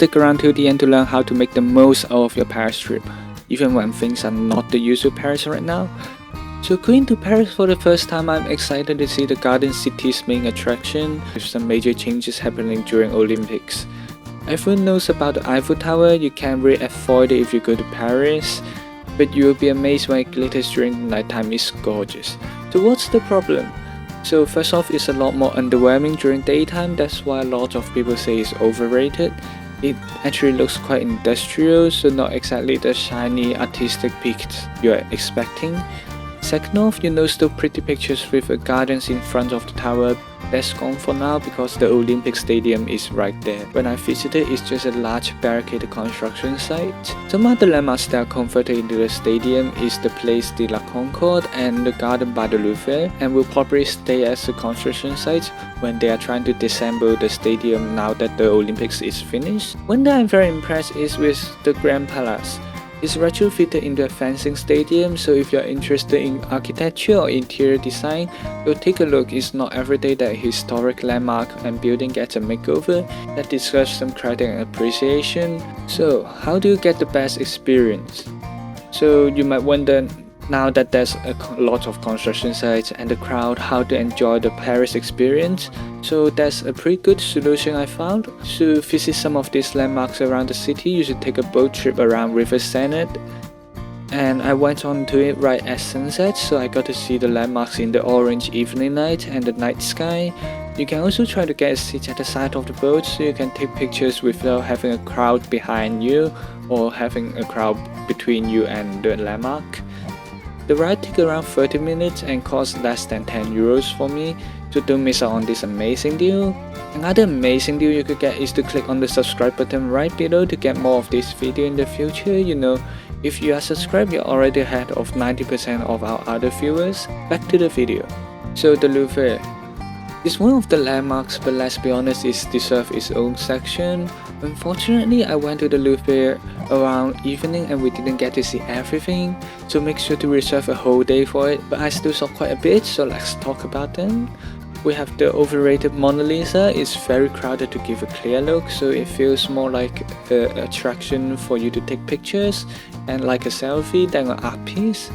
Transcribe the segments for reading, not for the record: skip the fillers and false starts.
stick around till the end to learn how to make the most out of your Paris trip, even when things are not the usual Paris right now. So going to Paris for the first time, I'm excited to see the Garden City's main attraction, with some major changes happening during Olympics. Everyone knows about the Eiffel Tower, you can't really avoid it if you go to Paris, but you will be amazed when it glitters during the nighttime. It's gorgeous. So what's the problem? So first off, it's a lot more underwhelming during daytime. That's why a lot of people say it's overrated. It actually looks quite industrial, so not exactly the shiny artistic peaks you're expecting. Second off, you know, still pretty pictures with gardens in front of the tower. That's gone for now because the Olympic Stadium is right there. When I visited, it's just a large barricaded construction site. Some other landmarks that are converted into the stadium is the Place de la Concorde and the Garden by the Louvre, and will probably stay as a construction site when they are trying to disassemble the stadium now that the Olympics is finished. One that I'm very impressed is with the Grand Palace. It's retrofitted into a fencing stadium, so if you're interested in architecture or interior design, go take a look. It's not every day that a historic landmark and building gets a makeover. That deserves some credit and appreciation. So, how do you get the best experience? So you might wonder, now that there's a lot of construction sites and the crowd, how to enjoy the Paris experience. So that's a pretty good solution I found. To visit some of these landmarks around the city, you should take a boat trip around River Seine. And I went on to it right at sunset, so I got to see the landmarks in the orange evening light and the night sky. You can also try to get a seat at the side of the boat so you can take pictures without having a crowd behind you or having a crowd between you and the landmark. The ride took around 30 minutes and cost less than 10 euros for me, so don't miss out on this amazing deal. Another amazing deal you could get is to click on the subscribe button right below to get more of this video in the future. You know, if you are subscribed, you're already ahead of 90% of our other viewers. Back to the video. So the Louvre. It's one of the landmarks, but let's be honest, it deserves its own section. Unfortunately, I went to the Louvre around evening and we didn't get to see everything, so make sure to reserve a whole day for it, but I still saw quite a bit, so let's talk about them. We have the overrated Mona Lisa. It's very crowded to give a clear look, so it feels more like an attraction for you to take pictures and like a selfie than an art piece.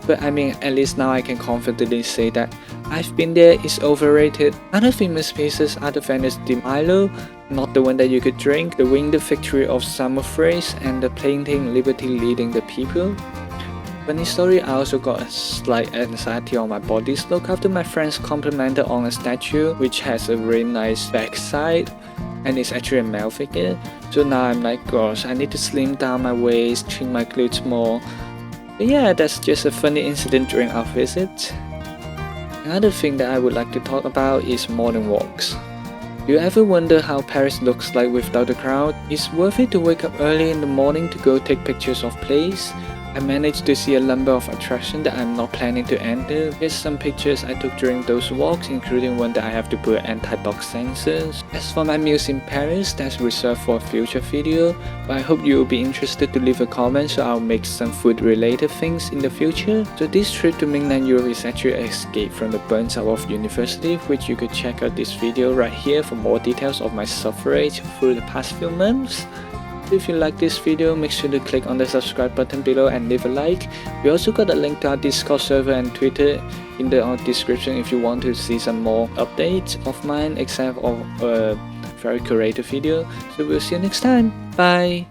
But I mean, at least now I can confidently say that I've been there, it's overrated. Other famous pieces are the Venice di Milo, not the one that you could drink, the Winged Victory of Samothrace, and the painting Liberty Leading the People. Funny story, I also got a slight anxiety on my body look after my friends complimented on a statue which has a really nice backside and it's actually a male figure. So now I'm like, gosh, I need to slim down my waist, trim my glutes more. But yeah, that's just a funny incident during our visit. Another thing that I would like to talk about is morning walks. Do you ever wonder how Paris looks like without the crowd? It's worth it to wake up early in the morning to go take pictures of place. I managed to see a number of attractions that I'm not planning to enter. Here's some pictures I took during those walks, including one that I have to put anti-dog sensors. As for my meals in Paris, that's reserved for a future video, but I hope you will be interested to leave a comment so I'll make some food related things in the future. So this trip to mainland Europe is actually an escape from the burns out of university, which you could check out this video right here for more details of my suffrage through the past few months. If you like this video, make sure to click on the subscribe button below and leave a like. We also got a link to our Discord server and Twitter in the description if you want to see some more updates of mine except of a very curated video. So we'll see you next time. Bye!